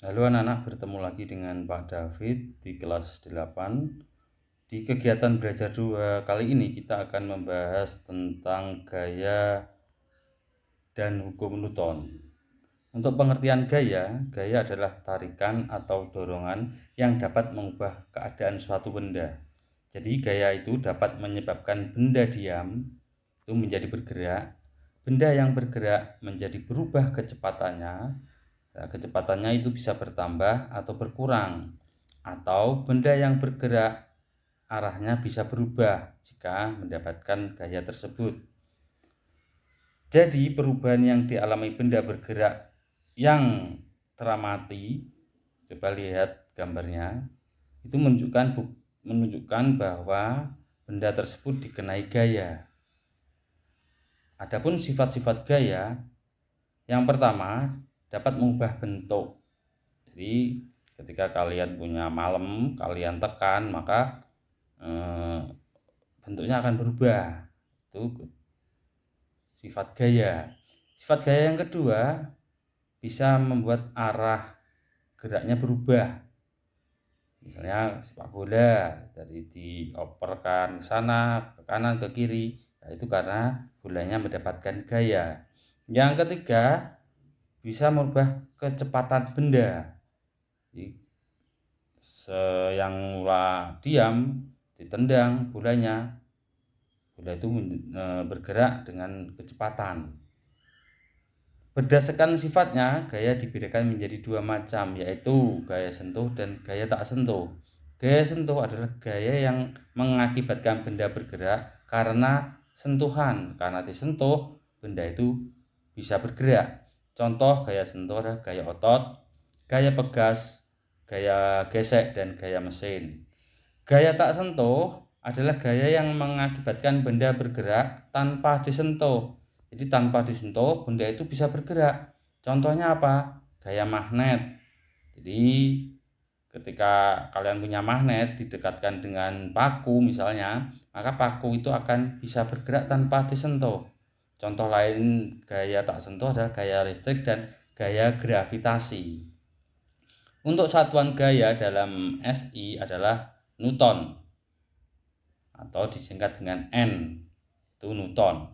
Halo anak-anak, bertemu lagi dengan Pak David di kelas 8. Di kegiatan belajar 2 kali ini kita akan membahas tentang gaya dan hukum Newton. Untuk pengertian gaya, gaya adalah tarikan atau dorongan yang dapat mengubah keadaan suatu benda. Jadi gaya itu dapat menyebabkan benda diam itu menjadi bergerak, benda yang bergerak menjadi berubah kecepatannya. Nah, kecepatannya itu bisa bertambah atau berkurang, atau benda yang bergerak arahnya bisa berubah jika mendapatkan gaya tersebut. Jadi perubahan yang dialami benda bergerak yang teramati, coba lihat gambarnya, itu menunjukkan bahwa benda tersebut dikenai gaya. Adapun sifat-sifat gaya, yang pertama dapat mengubah bentuk. Jadi ketika kalian punya malem, kalian tekan, maka bentuknya akan berubah. Itu sifat gaya. Sifat gaya yang kedua bisa membuat arah geraknya berubah. Misalnya sepak bola, dari dioperkan ke sana, ke kanan, ke kiri. Nah, itu karena bolanya mendapatkan gaya. Yang ketiga bisa merubah kecepatan benda. Jadi, yang mula diam ditendang bolanya, bola itu bergerak dengan kecepatan. Berdasarkan sifatnya, gaya dibedakan menjadi 2 macam, yaitu gaya sentuh dan gaya tak sentuh. Gaya sentuh adalah gaya yang mengakibatkan benda bergerak karena sentuhan. Karena disentuh, benda itu bisa bergerak. Contoh gaya sentuh adalah gaya otot, gaya pegas, gaya gesek, dan gaya mesin. Gaya tak sentuh adalah gaya yang mengakibatkan benda bergerak tanpa disentuh. Jadi tanpa disentuh, benda itu bisa bergerak. Contohnya apa? Gaya magnet. Jadi ketika kalian punya magnet didekatkan dengan paku misalnya, maka paku itu akan bisa bergerak tanpa disentuh. Contoh lain gaya tak sentuh adalah gaya listrik dan gaya gravitasi. Untuk satuan gaya dalam SI adalah Newton atau disingkat dengan N, itu Newton.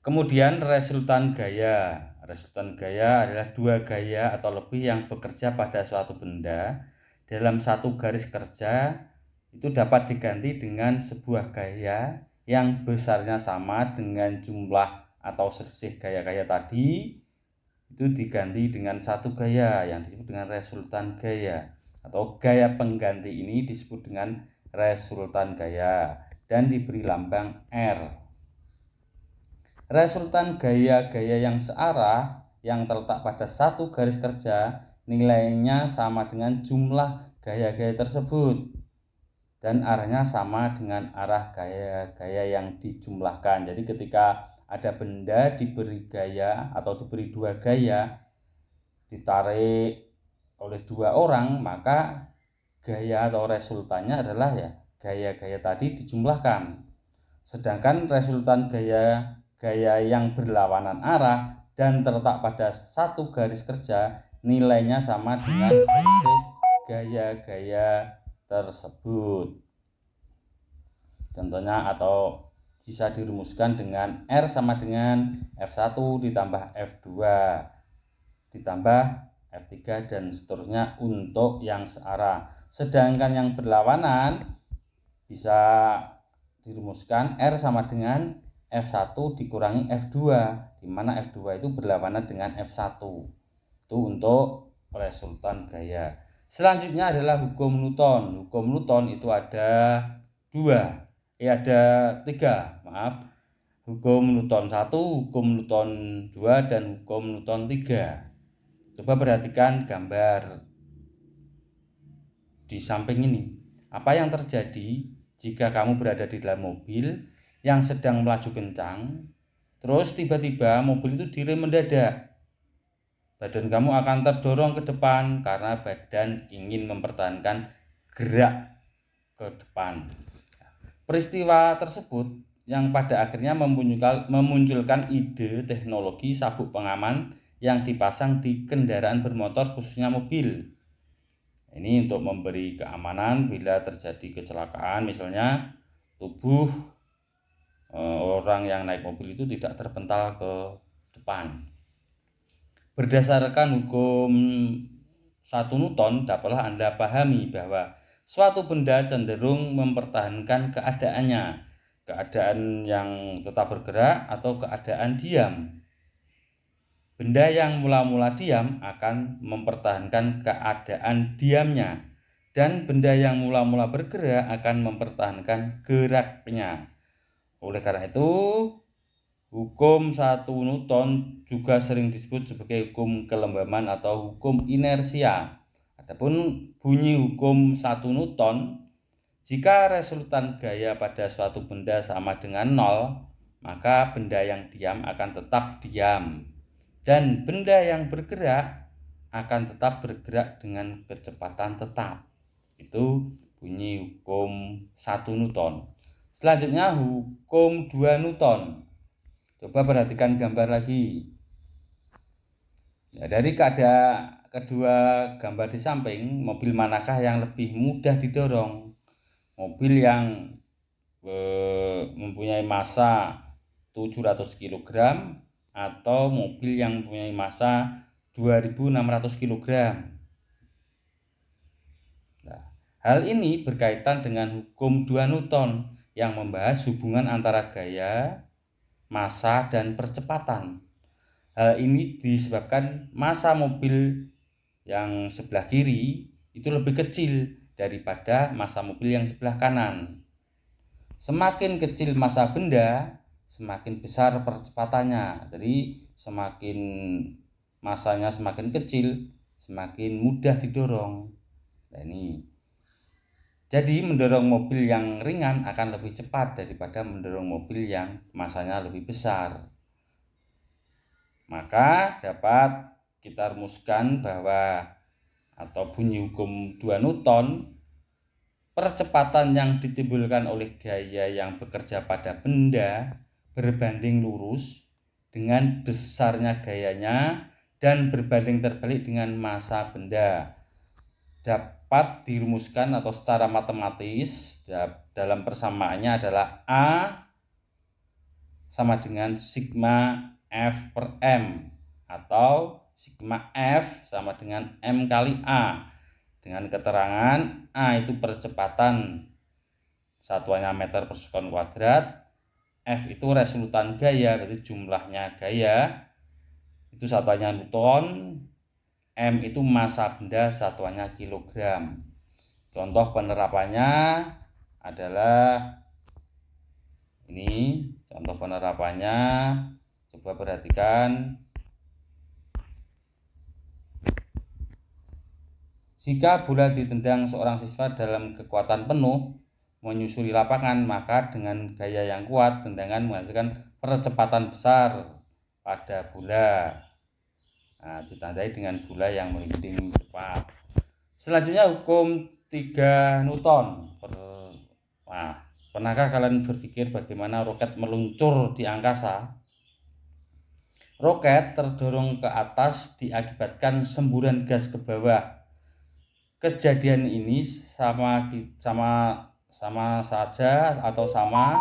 Kemudian resultan gaya. Resultan gaya adalah 2 gaya atau lebih yang bekerja pada suatu benda dalam satu garis kerja, itu dapat diganti dengan sebuah gaya yang besarnya sama dengan jumlah atau selisih gaya-gaya tadi, itu diganti dengan satu gaya yang disebut dengan resultan gaya, atau gaya pengganti ini disebut dengan resultan gaya dan diberi lambang R. Resultan gaya-gaya yang searah yang terletak pada satu garis kerja nilainya sama dengan jumlah gaya-gaya tersebut dan arahnya sama dengan arah gaya-gaya yang dijumlahkan. Jadi ketika ada benda diberi gaya atau diberi 2 gaya ditarik oleh 2 orang, maka gaya atau resultannya adalah ya gaya-gaya tadi dijumlahkan. Sedangkan resultan gaya yang berlawanan arah dan terletak pada satu garis kerja nilainya sama dengan selisih gaya-gaya tersebut. Contohnya atau bisa dirumuskan dengan R sama dengan F1 ditambah F2 ditambah F3 dan seterusnya untuk yang searah. Sedangkan yang berlawanan bisa dirumuskan R sama dengan F1 dikurangi F2, di mana F2 itu berlawanan dengan F1. Itu untuk resultan gaya. Selanjutnya adalah hukum Newton. Hukum Newton itu ada 3, maaf. Hukum Newton 1, hukum Newton 2, dan hukum Newton 3. Coba perhatikan gambar di samping ini. Apa yang terjadi jika kamu berada di dalam mobil yang sedang melaju kencang, terus tiba-tiba mobil itu direm mendadak? Badan kamu akan terdorong ke depan karena badan ingin mempertahankan gerak ke depan. Peristiwa tersebut yang pada akhirnya memunculkan ide teknologi sabuk pengaman yang dipasang di kendaraan bermotor khususnya mobil. Ini untuk memberi keamanan bila terjadi kecelakaan, misalnya tubuh orang yang naik mobil itu tidak terpental ke depan. Berdasarkan hukum 1 Newton, dapatlah Anda pahami bahwa suatu benda cenderung mempertahankan keadaan yang tetap bergerak atau keadaan diam. Benda yang mula-mula diam akan mempertahankan keadaan diamnya, dan benda yang mula-mula bergerak akan mempertahankan geraknya. Oleh karena itu, hukum 1 Newton juga sering disebut sebagai hukum kelembaban atau hukum inersia. Adapun bunyi hukum 1 Newton, jika resultan gaya pada suatu benda sama dengan 0, maka benda yang diam akan tetap diam, dan benda yang bergerak akan tetap bergerak dengan kecepatan tetap. Itu bunyi hukum 1 Newton. Selanjutnya hukum 2 Newton. Coba perhatikan gambar lagi. Dari kedua gambar di samping, mobil manakah yang lebih mudah didorong? Mobil yang mempunyai massa 700 kg atau mobil yang mempunyai massa 2600 kg. Nah, hal ini berkaitan dengan hukum 2 Newton yang membahas hubungan antara gaya, massa, dan percepatan. Hal ini disebabkan massa mobil yang sebelah kiri itu lebih kecil daripada massa mobil yang sebelah kanan. Semakin kecil massa benda, semakin besar percepatannya. Jadi semakin massanya semakin kecil, semakin mudah didorong. Nah, ini. Jadi mendorong mobil yang ringan akan lebih cepat daripada mendorong mobil yang massanya lebih besar. Maka dapat kita rumuskan bahwa atau bunyi hukum 2 Newton, percepatan yang ditimbulkan oleh gaya yang bekerja pada benda berbanding lurus dengan besarnya gayanya dan berbanding terbalik dengan massa benda. Dapat dirumuskan atau secara matematis dalam persamaannya adalah A sama dengan sigma F per M, atau sigma F sama dengan M kali A, dengan keterangan A itu percepatan, satuannya meter per sekon kuadrat, F itu resultan gaya, berarti jumlahnya gaya, itu satuannya Newton, M itu massa benda, satuannya kilogram. Contoh penerapannya adalah ini, contoh penerapannya. Coba perhatikan. Jika bola ditendang seorang siswa dalam kekuatan penuh menyusuri lapangan, maka dengan gaya yang kuat tendangan menghasilkan percepatan besar pada bola. Nah, ditandai dengan bola yang melintang cepat. Selanjutnya hukum 3 Newton. Nah, pernahkah kalian berpikir bagaimana roket meluncur di angkasa? Roket terdorong ke atas diakibatkan semburan gas ke bawah. Kejadian ini sama saja atau sama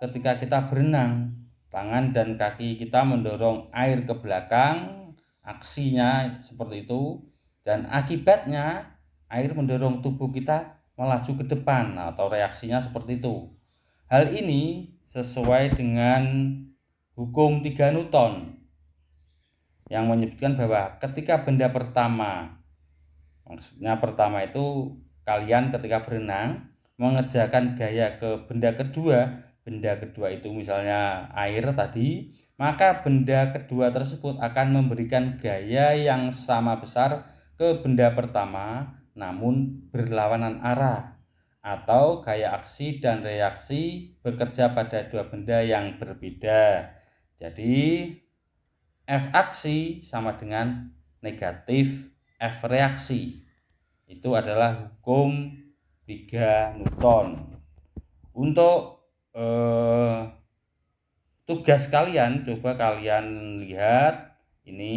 ketika kita berenang. Tangan dan kaki kita mendorong air ke belakang, aksinya seperti itu, dan akibatnya air mendorong tubuh kita melaju ke depan atau reaksinya seperti itu. Hal ini sesuai dengan hukum 3 Newton yang menyebutkan bahwa ketika benda pertama, maksudnya pertama itu kalian ketika berenang mengerjakan gaya ke benda kedua itu misalnya air tadi, maka benda kedua tersebut akan memberikan gaya yang sama besar ke benda pertama namun berlawanan arah, atau gaya aksi dan reaksi bekerja pada dua benda yang berbeda. Jadi F aksi sama dengan negatif F reaksi. Itu adalah hukum 3 Newton. Untuk tugas kalian, coba kalian lihat ini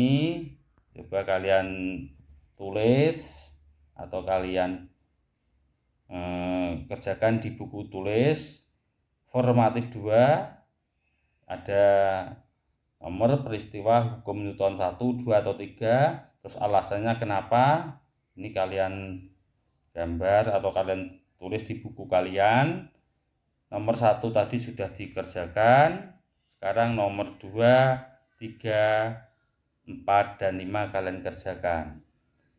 coba kalian tulis atau kalian kerjakan di buku tulis formatif 2. Ada nomor peristiwa hukum Newton 1, 2, atau 3, terus alasannya kenapa. Ini kalian gambar atau kalian tulis di buku kalian. Nomor 1 tadi sudah dikerjakan. Sekarang nomor 2, 3, 4, dan 5 kalian kerjakan.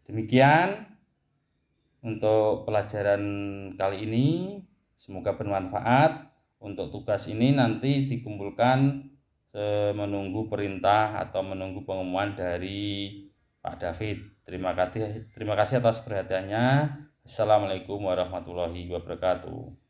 Demikian untuk pelajaran kali ini, semoga bermanfaat. Untuk tugas ini nanti dikumpulkan menunggu perintah atau menunggu pengumuman dari Pak David. Terima kasih atas perhatiannya. Assalamualaikum warahmatullahi wabarakatuh.